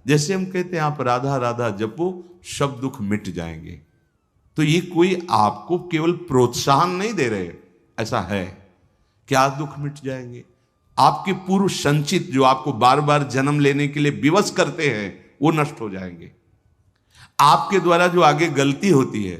जैसे हम कहते हैं आप राधा राधा जपो, सब दुख मिट जाएंगे। तो ये कोई आपको केवल प्रोत्साहन नहीं दे रहे, ऐसा है क्या दुख मिट जाएंगे? आपके पूर्व संचित जो आपको बार बार जन्म लेने के लिए विवश करते हैं वो नष्ट हो जाएंगे। आपके द्वारा जो आगे गलती होती है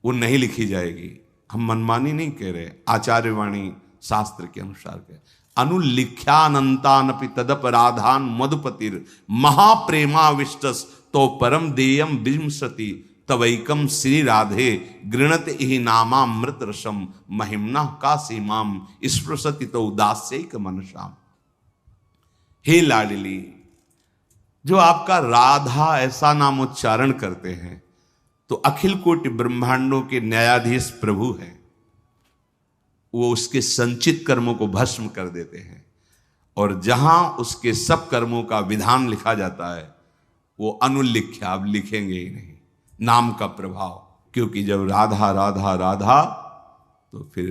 वो नहीं लिखी जाएगी। हम मनमानी नहीं कह रहे, आचार्यवाणी शास्त्र के अनुसार कह, अनुलिख्यानंतानपि तदपराधान मधुपतिर महाप्रेमाविष्टस तो परम देयम विंसति तवैकम श्री राधे गृणत ही नामामृत रसम महिमना का सीमाम स्पृशति तो उदास्यक मनसाम। हे लाडली, जो आपका राधा ऐसा नाम उच्चारण करते हैं तो अखिल कोटि ब्रह्मांडों के न्यायाधीश प्रभु हैं, वो उसके संचित कर्मों को भस्म कर देते हैं। और जहां उसके सब कर्मों का विधान लिखा जाता है वो अनुलिख्या, अब लिखेंगे ही नहीं, नाम का प्रभाव। क्योंकि जब राधा राधा राधा तो फिर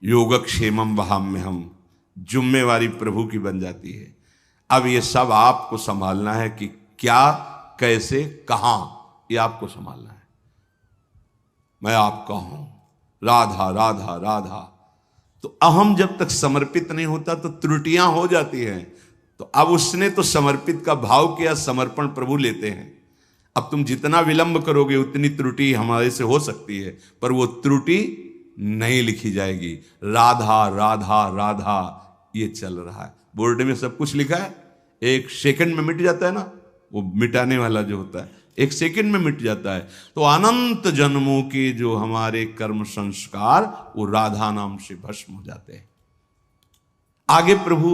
योगक्षेमम वहाम्य हम, जुम्मेवारी प्रभु की बन जाती है। अब ये सब आपको संभालना है कि क्या, कैसे, कहां, ये आपको संभालना है। मैं आपका हूं, राधा राधा राधा। तो अहम जब तक समर्पित नहीं होता तो त्रुटियां हो जाती हैं। तो अब उसने तो समर्पित का भाव किया, समर्पण प्रभु लेते हैं। अब तुम जितना विलंब करोगे उतनी त्रुटि हमारे से हो सकती है, पर वो त्रुटि नहीं लिखी जाएगी। राधा राधा राधा ये चल रहा है, बोर्ड में सब कुछ लिखा है, एक सेकंड में मिट जाता है ना, वो मिटाने वाला जो होता है एक सेकंड में मिट जाता है। तो अनंत जन्मों के जो हमारे कर्म संस्कार वो राधा नाम से भस्म हो जाते हैं। आगे प्रभु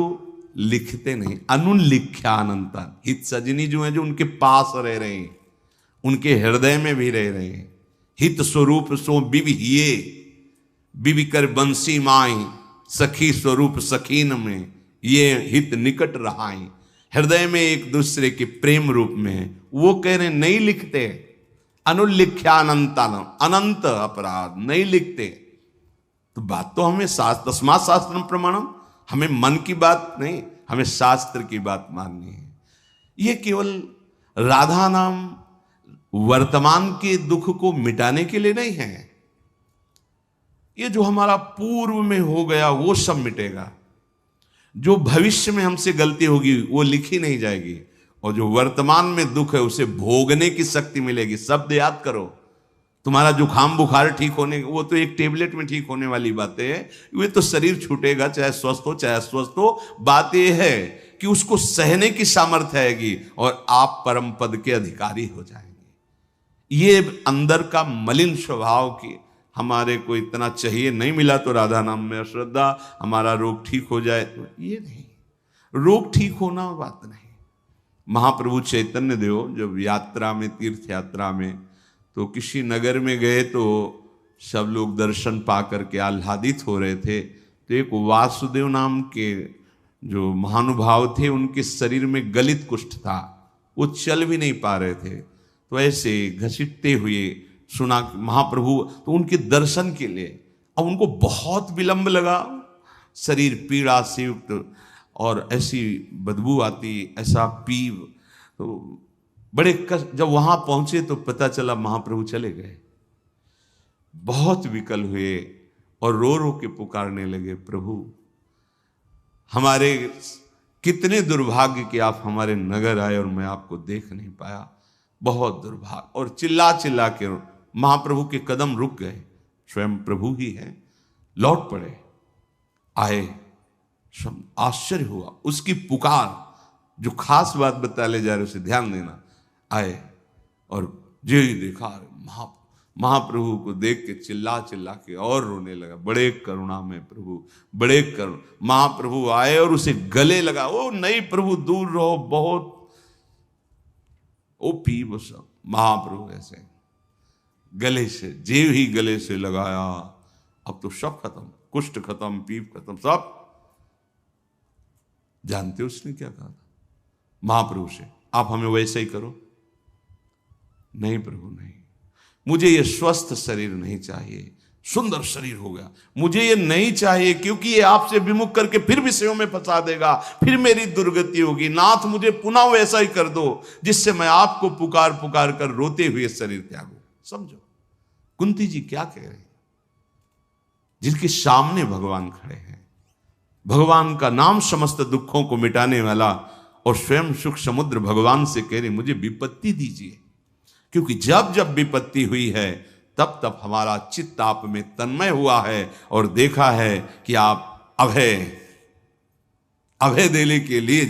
लिखते नहीं, अनुलिख्यानंता। हित सजनी जो है, जो उनके पास रह रहे हैं, उनके हृदय में भी रह रहे हैं। हित स्वरूप सो बिविहिये, बिवि कर बंसी माई, सखी स्वरूप सखीन में ये हित निकट रहाई। हृदय में एक दूसरे के प्रेम रूप में, वो कह रहे नहीं लिखते। अनुलिख्यानंतान, अनंत अपराध नहीं लिखते। तो बात तो हमें शास्त्र, तस्मात् शास्त्रम प्रमाणम, हमें मन की बात नहीं, हमें शास्त्र की बात माननी है। ये केवल राधा नाम वर्तमान के दुख को मिटाने के लिए नहीं है। ये जो हमारा पूर्व में हो गया वो सब मिटेगा। जो भविष्य में हमसे गलती होगी वो लिखी नहीं जाएगी, और जो वर्तमान में दुख है उसे भोगने की शक्ति मिलेगी। शब्द याद करो, तुम्हारा जुकाम बुखार ठीक होने, वो तो एक टेबलेट में ठीक होने वाली बातें है। वे तो शरीर छूटेगा, चाहे स्वस्थ हो चाहे अस्वस्थ हो। बात यह है कि उसको सहने की सामर्थ्य आएगी और आप परम पद के अधिकारी हो जाएंगे। ये अंदर का मलिन स्वभाव की हमारे को इतना चाहिए, नहीं मिला तो राधा नाम में अश्रद्धा, हमारा रोग ठीक हो जाए, तो ये नहीं, रोग ठीक होना बात नहीं। महाप्रभु चैतन्य देव जब यात्रा में, तीर्थ यात्रा में, तो किसी नगर में गए तो सब लोग दर्शन पा करके आह्लादित हो रहे थे। तो एक वासुदेव नाम के जो महानुभाव थे, उनके शरीर में गलित कुष्ठ था, वो चल भी नहीं पा रहे थे। तो ऐसे घसीटते हुए सुना महाप्रभु, तो उनके दर्शन के लिए, अब उनको बहुत विलंब लगा, शरीर पीड़ा से युक्त और ऐसी बदबू आती, ऐसा पीव। तो बड़े कष्ट, जब वहां पहुंचे तो पता चला महाप्रभु चले गए। बहुत विकल हुए और रो रो के पुकारने लगे, प्रभु हमारे कितने दुर्भाग्य कि आप हमारे नगर आए और मैं आपको देख नहीं पाया, बहुत दुर्भाग्य। और चिल्ला चिल्ला के महाप्रभु के कदम रुक गए, स्वयं प्रभु ही हैं, लौट पड़े, आए, सब आश्चर्य हुआ उसकी पुकार। जो खास बात बता ले जा रहे उसे ध्यान देना। आए और जो ही देखा, महाप्रभु को देख के चिल्ला चिल्ला के और रोने लगा। बड़े करुणा में प्रभु, बड़े करुण। महाप्रभु आए और उसे गले लगा। ओ नहीं प्रभु दूर रहो, बहुत ओ पी वो सब। महाप्रभु ऐसे गले से, जेव ही गले से लगाया, अब तो सब खत्म, कुष्ठ खत्म, पीप खत्म, सब। जानते हो उसने क्या कहा था महाप्रभु से? आप हमें वैसे ही करो। नहीं प्रभु नहीं, मुझे ये स्वस्थ शरीर नहीं चाहिए, सुंदर शरीर हो गया, मुझे ये नहीं चाहिए, क्योंकि ये आपसे विमुख करके फिर विषयों में फंसा देगा, फिर मेरी दुर्गति होगी। नाथ मुझे पुनः वैसा ही कर दो जिससे मैं आपको पुकार पुकार कर रोते हुए शरीर त्यागूं। समझो कुंती जी क्या कह रहे हैं, जिनके सामने भगवान खड़े हैं, भगवान का नाम समस्त दुखों को मिटाने वाला, और स्वयं सुख समुद्र भगवान से कह रहे मुझे विपत्ति दीजिए, क्योंकि जब जब विपत्ति हुई है तब तब हमारा चित्त आप में तन्मय हुआ है और देखा है कि आप अभय देने के लिए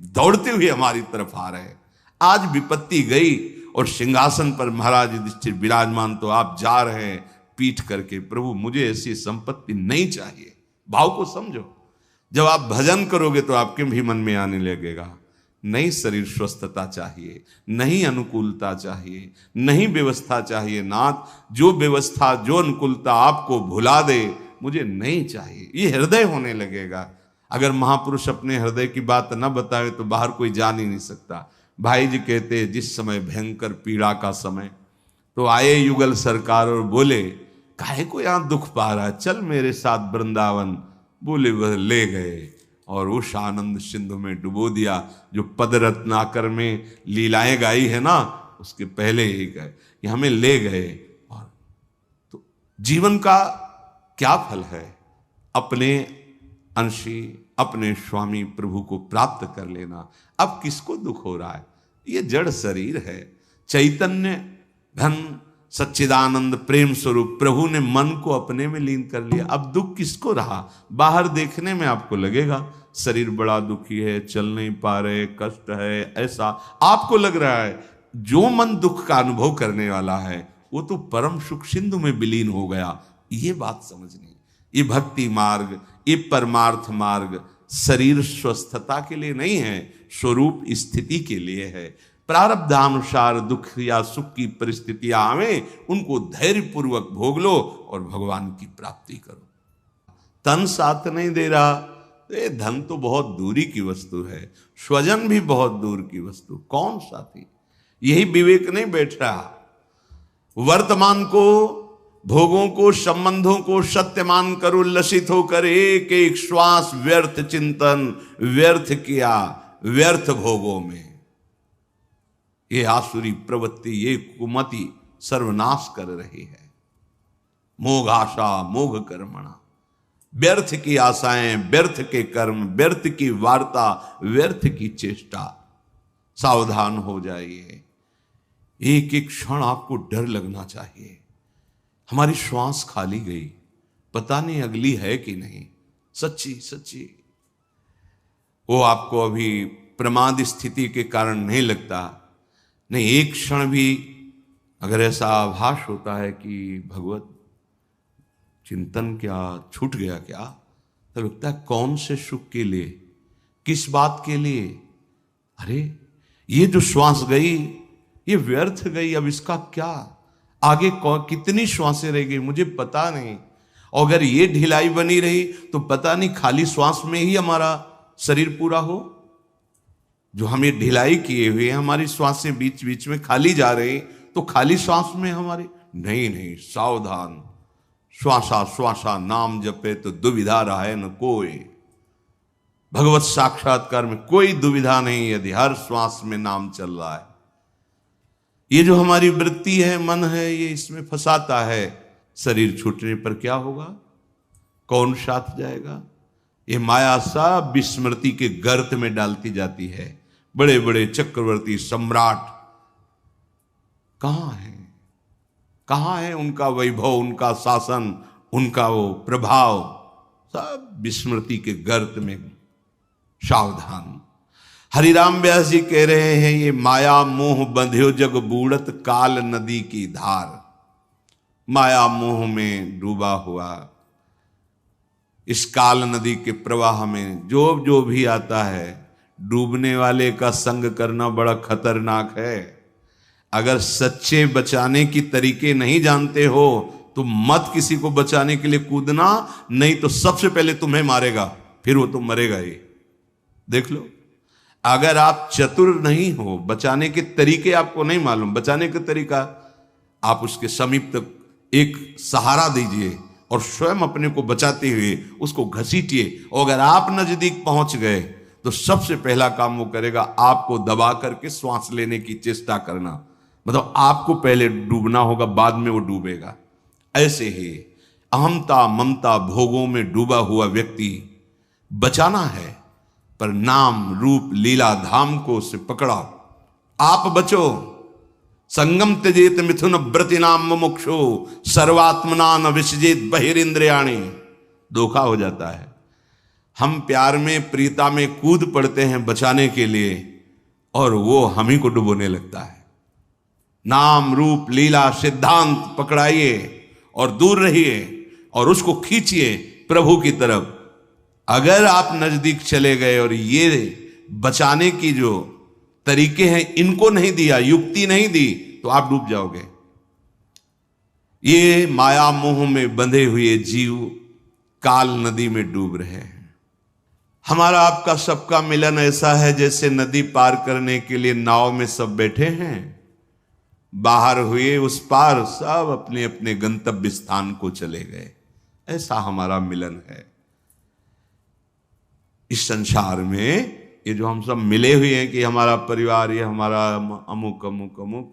दौड़ते हुए हमारी तरफ आ रहे हैं। आज विपत्ति गई और सिंहासन पर महाराज युधिष्ठिर विराजमान, तो आप जा रहे हैं पीठ करके, प्रभु मुझे ऐसी संपत्ति नहीं चाहिए। भाव को समझो, जब आप भजन करोगे तो आपके भी मन में आने लगेगा, नहीं शरीर स्वस्थता चाहिए, नहीं अनुकूलता चाहिए, नहीं व्यवस्था चाहिए। नाथ जो व्यवस्था जो अनुकूलता आपको भुला दे मुझे नहीं चाहिए, ये हृदय होने लगेगा। अगर महापुरुष अपने हृदय की बात न बताए तो बाहर कोई जान ही नहीं सकता। भाई जी कहते जिस समय भयंकर पीड़ा का समय, तो आए युगल सरकार और बोले काहे को यहां दुख पा रहा है, चल मेरे साथ वृंदावन। बोले वह ले गए और उस आनंद सिंधु में डुबो दिया। जो पद रत्नाकर में लीलाएं गाई है ना, उसके पहले ही गए कि हमें ले गए। और तो जीवन का क्या फल है, अपने अंशी अपने स्वामी प्रभु को प्राप्त कर लेना। अब किसको दुख हो रहा है, ये जड़ शरीर है। चैतन्य धन सच्चिदानंद प्रेम स्वरूप प्रभु ने मन को अपने में लीन कर लिया। अब दुख किसको रहा, बाहर देखने में आपको लगेगा शरीर बड़ा दुखी है, चल नहीं पा रहे, कष्ट है, ऐसा आपको लग रहा है। जो मन दुख का अनुभव करने वाला है वो तो परम सुख सिंधु में विलीन हो गया। ये बात समझनी, ये भक्ति मार्ग, ये परमार्थ मार्ग शरीर स्वस्थता के लिए नहीं है, स्वरूप स्थिति के लिए है। प्रारब्धानुसार दुख या सुख की परिस्थितियां आवे, उनको धैर्य पूर्वक भोग लो और भगवान की प्राप्ति करो। तन साथ नहीं दे रहा, ये धन तो बहुत दूरी की वस्तु है, स्वजन भी बहुत दूर की वस्तु, कौन साथी, यही विवेक नहीं बैठ रहा। वर्तमान को, भोगों को, संबंधों को सत्य मानकर उल्लसित होकर एक एक श्वास व्यर्थ चिंतन, व्यर्थ किया, व्यर्थ भोगों में, ये आसुरी प्रवृत्ति, ये कुमति सर्वनाश कर रही है। मोघ आशा मोघ कर्मणा, व्यर्थ की आशाएं, व्यर्थ के कर्म, व्यर्थ की वार्ता, व्यर्थ की चेष्टा। सावधान हो जाइए, एक एक क्षण आपको डर लगना चाहिए। हमारी श्वास खाली गई, पता नहीं अगली है कि नहीं, सच्ची सच्ची। वो आपको अभी प्रमाद स्थिति के कारण नहीं लगता, नहीं, एक क्षण भी अगर ऐसा आभास होता है कि भगवत चिंतन क्या छूट गया क्या, तो लगता है कौन से सुख के लिए, किस बात के लिए, अरे ये जो श्वास गई ये व्यर्थ गई, अब इसका क्या, आगे कितनी श्वासें रह गई मुझे पता नहीं। और अगर ये ढिलाई बनी रही तो पता नहीं खाली श्वास में ही हमारा शरीर पूरा हो। जो हमें ढिलाई किए हुए हमारी श्वासें बीच बीच में खाली जा रही, तो खाली श्वास में हमारी नहीं नहीं, सावधान। श्वासा श्वासा नाम जपे तो दुविधा रहा है न कोई। भगवत साक्षात्कार में कोई दुविधा नहीं यदि हर श्वास में नाम चल रहा है। ये जो हमारी वृत्ति है, मन है, ये इसमें फंसाता है। शरीर छूटने पर क्या होगा, कौन साथ जाएगा। ये माया सब विस्मृति के गर्त में डालती जाती है। बड़े बड़े चक्रवर्ती सम्राट कहां हैं, कहां है उनका वैभव, उनका शासन, उनका वो प्रभाव, सब विस्मृति के गर्त में। सावधान। हरिराम व्यास जी कह रहे हैं, ये माया मोह बंध्यो जग बूढ़त काल नदी की धार। माया मोह में डूबा हुआ इस काल नदी के प्रवाह में जो जो भी आता है, डूबने वाले का संग करना बड़ा खतरनाक है। अगर सच्चे बचाने की तरीके नहीं जानते हो तो मत किसी को बचाने के लिए कूदना, नहीं तो सबसे पहले तुम्हें मारेगा, फिर वो तो मरेगा ही। देख लो, अगर आप चतुर नहीं हो, बचाने के तरीके आपको नहीं मालूम, बचाने का तरीका आप उसके समीप तक एक सहारा दीजिए और स्वयं अपने को बचाते हुए उसको घसीटिए। और अगर आप नजदीक पहुंच गए तो सबसे पहला काम वो करेगा, आपको दबा करके श्वास लेने की चेष्टा करना। मतलब आपको पहले डूबना होगा, बाद में वो डूबेगा। ऐसे ही अहमता ममता भोगों में डूबा हुआ व्यक्ति बचाना है, पर नाम रूप लीला धाम को उसे पकड़ा, आप बचो। संगम त्यजेत मिथुन व्रति नाम मुमुक्षु सर्वात्मना न विसजेत बहिरिंद्रियाणि। धोखा हो जाता है। हम प्यार में प्रीता में कूद पड़ते हैं बचाने के लिए, और वो हम ही को डुबोने लगता है। नाम रूप लीला सिद्धांत पकड़ाइए और दूर रहिए और उसको खींचिए प्रभु की तरफ। अगर आप नजदीक चले गए और ये बचाने की जो तरीके हैं इनको नहीं दिया, युक्ति नहीं दी, तो आप डूब जाओगे। ये माया मोह में बंधे हुए जीव काल नदी में डूब रहे हैं। हमारा आपका सबका मिलन ऐसा है जैसे नदी पार करने के लिए नाव में सब बैठे हैं, बाहर हुए उस पार सब अपने अपने गंतव्य स्थान को चले गए। ऐसा हमारा मिलन है। इस संसार में ये जो हम सब मिले हुए हैं कि हमारा परिवार, ये हमारा अमुक अमुक अमुक,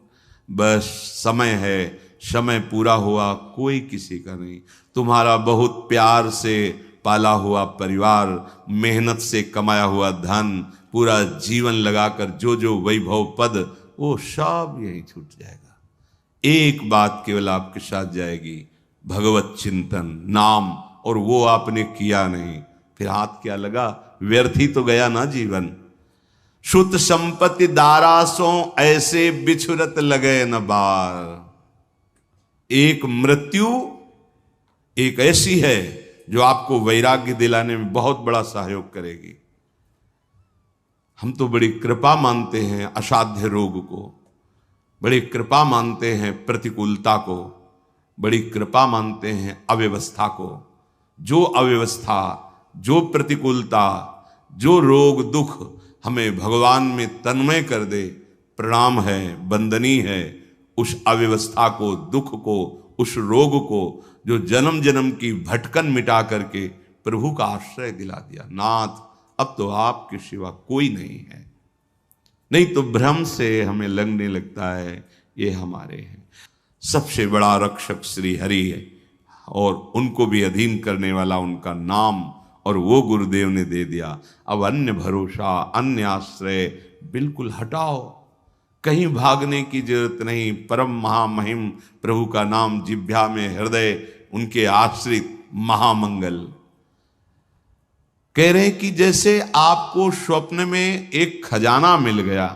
बस समय है, समय पूरा हुआ, कोई किसी का नहीं। तुम्हारा बहुत प्यार से पाला हुआ परिवार, मेहनत से कमाया हुआ धन, पूरा जीवन लगाकर जो जो वैभव पद, वो सब यही छूट जाएगा। एक बात केवल आपके साथ जाएगी, भगवत चिंतन नाम, और वो आपने किया नहीं, फिर हाथ क्या लगा, व्यर्थ ही तो गया ना जीवन। शुद्ध संपत्ति दारासों ऐसे बिछुरत लगे न बार। एक मृत्यु एक ऐसी है जो आपको वैराग्य दिलाने में बहुत बड़ा सहयोग करेगी। हम तो बड़ी कृपा मानते हैं असाध्य रोग को, बड़ी कृपा मानते हैं प्रतिकूलता को, बड़ी कृपा मानते हैं अव्यवस्था को। जो अव्यवस्था, जो प्रतिकूलता, जो रोग दुख हमें भगवान में तन्मय कर दे, प्रणाम है, वंदनीय है। उस अव्यवस्था को, दुख को, उस रोग को, जो जन्म जन्म की भटकन मिटा करके प्रभु का आश्रय दिला दिया। नाथ, अब तो आपके सिवा कोई नहीं है। नहीं तो भ्रम से हमें लगने लगता है ये हमारे हैं। सबसे बड़ा रक्षक श्री हरि है, और उनको भी अधीन करने वाला उनका नाम, और वो गुरुदेव ने दे दिया। अब अन्य भरोसा, अन्य आश्रय बिल्कुल हटाओ, कहीं भागने की जरूरत नहीं। परम महामहिम प्रभु का नाम जिह्वा में, हृदय उनके आश्रित, महामंगल। कह रहे कि जैसे आपको स्वप्न में एक खजाना मिल गया,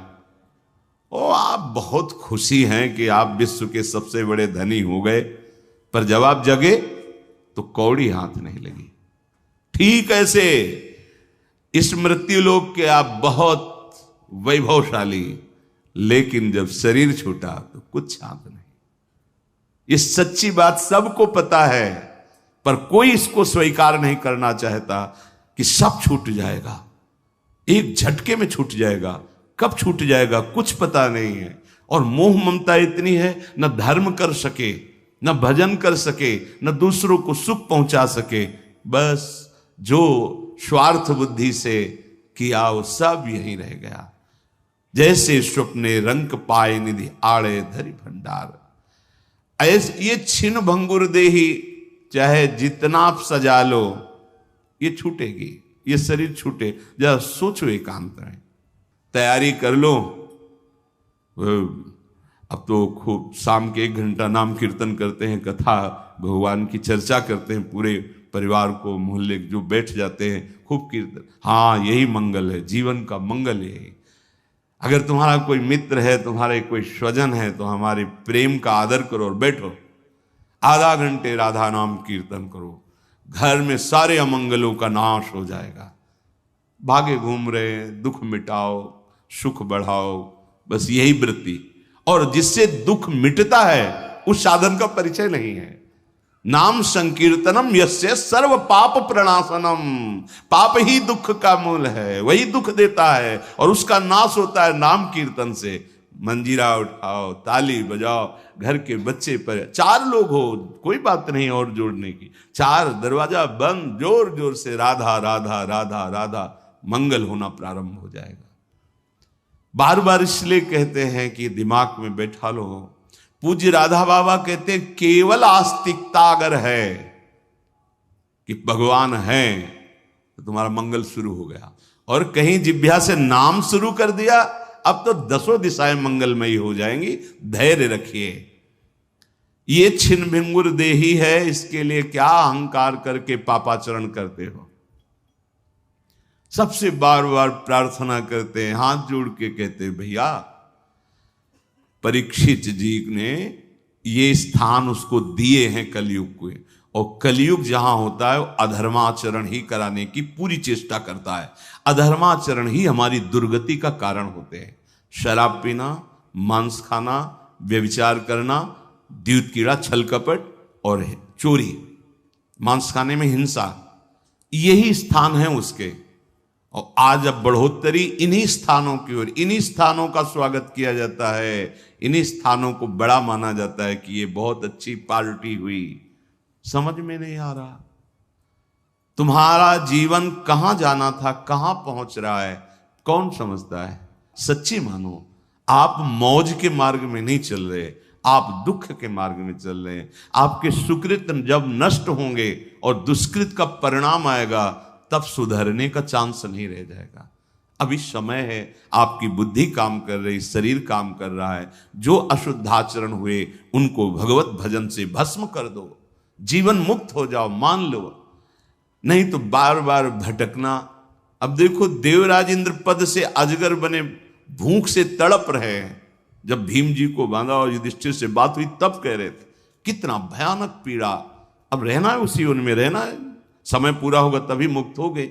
और आप बहुत खुशी हैं कि आप विश्व के सबसे बड़े धनी हो गए, पर जब आप जगे तो कौड़ी हाथ नहीं लगी। ठीक ऐसे इस मृत्यु लोक के आप बहुत वैभवशाली, लेकिन जब शरीर छूटा तो कुछ हाथ नहीं। ये सच्ची बात सबको पता है, पर कोई इसको स्वीकार नहीं करना चाहता कि सब छूट जाएगा, एक झटके में छूट जाएगा। कब छूट जाएगा कुछ पता नहीं है। और मोह ममता इतनी है, न धर्म कर सके, न भजन कर सके, न दूसरों को सुख पहुंचा सके। बस जो स्वार्थ बुद्धि से किया वो सब यहीं रह गया। जैसे स्वप्ने रंक पाए निधि आड़े धरि भंडार, ऐसे ये छिन्न भंगुर देही, चाहे जितना आप सजा लो ये छूटेगी, ये शरीर छूटे। जरा सोचो, एकांत में तैयारी कर लो। अब तो खूब शाम के 1 घंटा नाम कीर्तन करते हैं, कथा भगवान की चर्चा करते हैं, पूरे परिवार को मोहल्ले जो बैठ जाते हैं, खूब कीर्तन। हाँ, यही मंगल है, जीवन का मंगल यही। अगर तुम्हारा कोई मित्र है, तुम्हारे कोई स्वजन है, तो हमारे प्रेम का आदर करो और बैठो, आधा घंटे राधा नाम कीर्तन करो, घर में सारे अमंगलों का नाश हो जाएगा। भागे घूम रहे, दुख मिटाओ, सुख बढ़ाओ, बस यही वृत्ति। और जिससे दुख मिटता है उस साधन का परिचय नहीं है। नाम संकीर्तनम यस्य सर्व पाप प्रणाशनम, पाप ही दुख का मूल है, वही दुख देता है और उसका नाश होता है नाम कीर्तन से। मंजीरा उठाओ, ताली बजाओ, घर के बच्चे पर, 4 लोग हो कोई बात नहीं और जोड़ने की, 4 दरवाजा बंद, जोर जोर से राधा राधा राधा राधा, मंगल होना प्रारंभ हो जाएगा। बार बार इसलिए कहते हैं कि दिमाग में बैठा लो। पूज्य राधा बाबा कहते हैं केवल आस्तिकता अगर है कि भगवान है तो तुम्हारा मंगल शुरू हो गया, और कहीं जिभ्या से नाम शुरू कर दिया अब तो 10 दिशाएं मंगलमयी हो जाएंगी। धैर्य रखिए, ये छिन्न भिंगुर देही है, इसके लिए क्या अहंकार करके पापाचरण करते हो। सबसे बार बार प्रार्थना करते हैं, हाथ जोड़ के कहते हैं, भैया परीक्षित जी ने ये स्थान उसको दिए हैं कलयुग को, और कलयुग जहां होता है वो अधर्माचरण ही कराने की पूरी चेष्टा करता है। अधर्माचरण ही हमारी दुर्गति का कारण होते हैं। शराब पीना, मांस खाना, व्यभिचार करना, द्यूत कीड़ा, छल कपट और चोरी, मांस खाने में हिंसा, यही स्थान है उसके। और आज अब बढ़ोतरी इन्हीं स्थानों की ओर, इन्हीं स्थानों का स्वागत किया जाता है, इन्हीं स्थानों को बड़ा माना जाता है कि ये बहुत अच्छी पार्टी हुई। समझ में नहीं आ रहा तुम्हारा जीवन कहां जाना था, कहां पहुंच रहा है, कौन समझता है। सच्ची मानो, आप मौज के मार्ग में नहीं चल रहे, आप दुख के मार्ग में चल रहे हैं। आपके सुकृत जब नष्ट होंगे और दुष्कृत का परिणाम आएगा तब सुधरने का चांस नहीं रह जाएगा। अभी समय है, आपकी बुद्धि काम कर रही, शरीर काम कर रहा है। जो अशुद्धाचरण हुए उनको भगवत भजन से भस्म कर दो, जीवन मुक्त हो जाओ, मान लो। नहीं तो बार बार भटकना। अब देखो, देवराज इंद्र पद से अजगर बने भूख से तड़प रहे हैं। जब भीम जी को बांधा और युधिष्ठिर से बात हुई तब कह रहे थे कितना भयानक पीड़ा। अब रहना है उसी उनमें रहना है, समय पूरा होगा तभी मुक्त हो गए।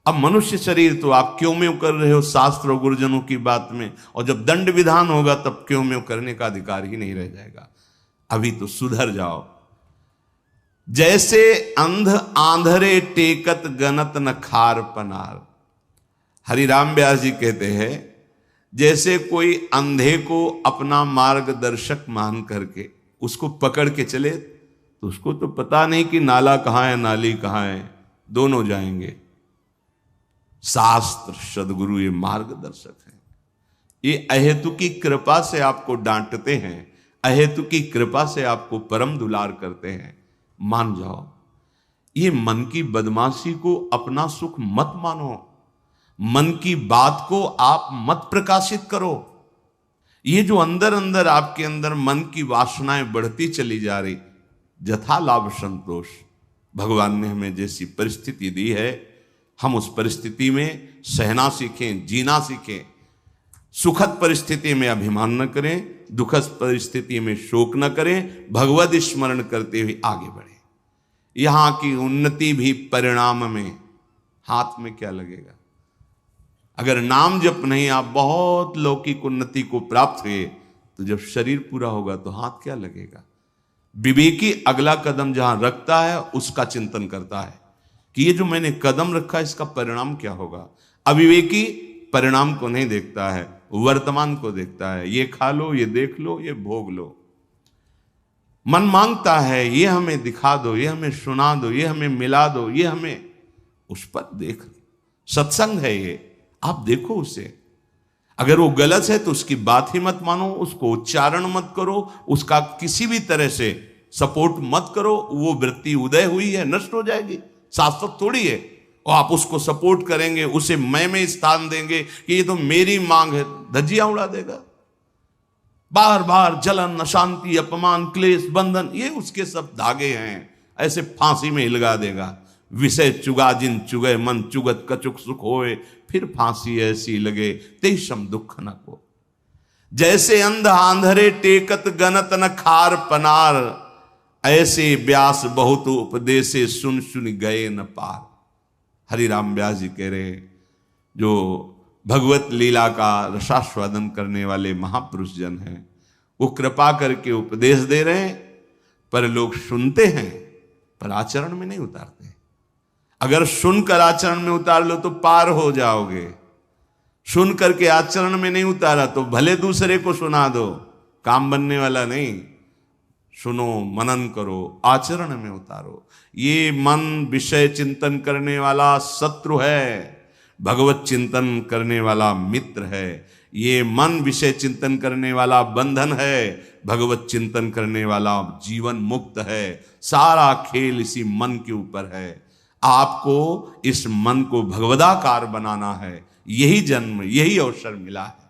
अब मनुष्य शरीर तो आप क्यों में कर रहे हो शास्त्र और गुरुजनों की बात में, और जब दंड विधान होगा तब क्यों में करने का अधिकार ही नहीं रह जाएगा। अभी तो सुधर जाओ। जैसे अंध आंधरे टेकत गनत न खार पनार। हरिराम व्यास जी कहते हैं जैसे कोई अंधे को अपना मार्गदर्शक मान करके उसको पकड़ के चले तो उसको तो पता नहीं कि नाला कहां है नाली कहां है, दोनों जाएंगे। शास्त्र सदगुरु ये मार्गदर्शक है। ये अहेतु की कृपा से आपको डांटते हैं, अहेतु की कृपा से आपको परम दुलार करते हैं। मान जाओ, ये मन की बदमाशी को अपना सुख मत मानो, मन की बात को आप मत प्रकाशित करो। ये जो अंदर अंदर आपके अंदर मन की वासनाएं बढ़ती चली जा रही, यथा लाभ संतोष, भगवान ने हमें जैसी परिस्थिति दी है हम उस परिस्थिति में सहना सीखें, जीना सीखें। सुखद परिस्थिति में अभिमान न करें, दुखद परिस्थिति में शोक न करें, भगवद स्मरण करते हुए आगे बढ़े। यहां की उन्नति भी परिणाम में, हाथ में क्या लगेगा। अगर नाम जप नहीं आप बहुत लौकिक उन्नति को प्राप्त हुए तो जब शरीर पूरा होगा तो हाथ क्या लगेगा। विवेकी अगला कदम जहां रखता है उसका चिंतन करता है कि ये जो मैंने कदम रखा इसका परिणाम क्या होगा। अविवेकी परिणाम को नहीं देखता है, वर्तमान को देखता है। ये खा लो, ये देख लो, ये भोग लो। मन मांगता है ये हमें दिखा दो, ये हमें सुना दो, ये हमें मिला दो, ये हमें, उस पर देख। सत्संग है ये, आप देखो उसे। अगर वो गलत है तो उसकी बात ही मत मानो, उसको उच्चारण मत करो, उसका किसी भी तरह से सपोर्ट मत करो। वो वृत्ति उदय हुई है, नष्ट हो जाएगी, शाश्वत थोड़ी है। और आप उसको सपोर्ट करेंगे, उसे मैं में स्थान देंगे कि ये तो मेरी मांग है, धज्जियां उड़ा देगा। बार बार जलन, अशांति, अपमान, क्लेश, बंधन, ये उसके सब धागे हैं, ऐसे फांसी में हिलगा देगा। विषय चुगा जिन चुगे मन चुगत कचुक सुख होए, फिर फांसी ऐसी लगे तेषम दुख न को। जैसे अंध आंधरे टेकत गनत न खार पनार, ऐसे व्यास बहुत उपदेशे सुन सुन गए न पार। हरिराम व्यास जी कह रहे जो भगवत लीला का रसास्वादन करने वाले महापुरुष जन हैं, वो कृपा करके उपदेश दे रहे हैं, पर लोग सुनते हैं पर आचरण में नहीं उतारते। अगर सुनकर आचरण में उतार लो तो पार हो जाओगे। सुन करके आचरण में नहीं उतारा तो भले दूसरे को सुना दो, काम बनने वाला नहीं। सुनो, मनन करो, आचरण में उतारो। ये मन विषय चिंतन करने वाला शत्रु है, भगवत चिंतन करने वाला मित्र है। ये मन विषय चिंतन करने वाला बंधन है, भगवत चिंतन करने वाला जीवन मुक्त है। सारा खेल इसी मन के ऊपर है। आपको इस मन को भगवदाकार बनाना है। यही जन्म, यही अवसर मिला है।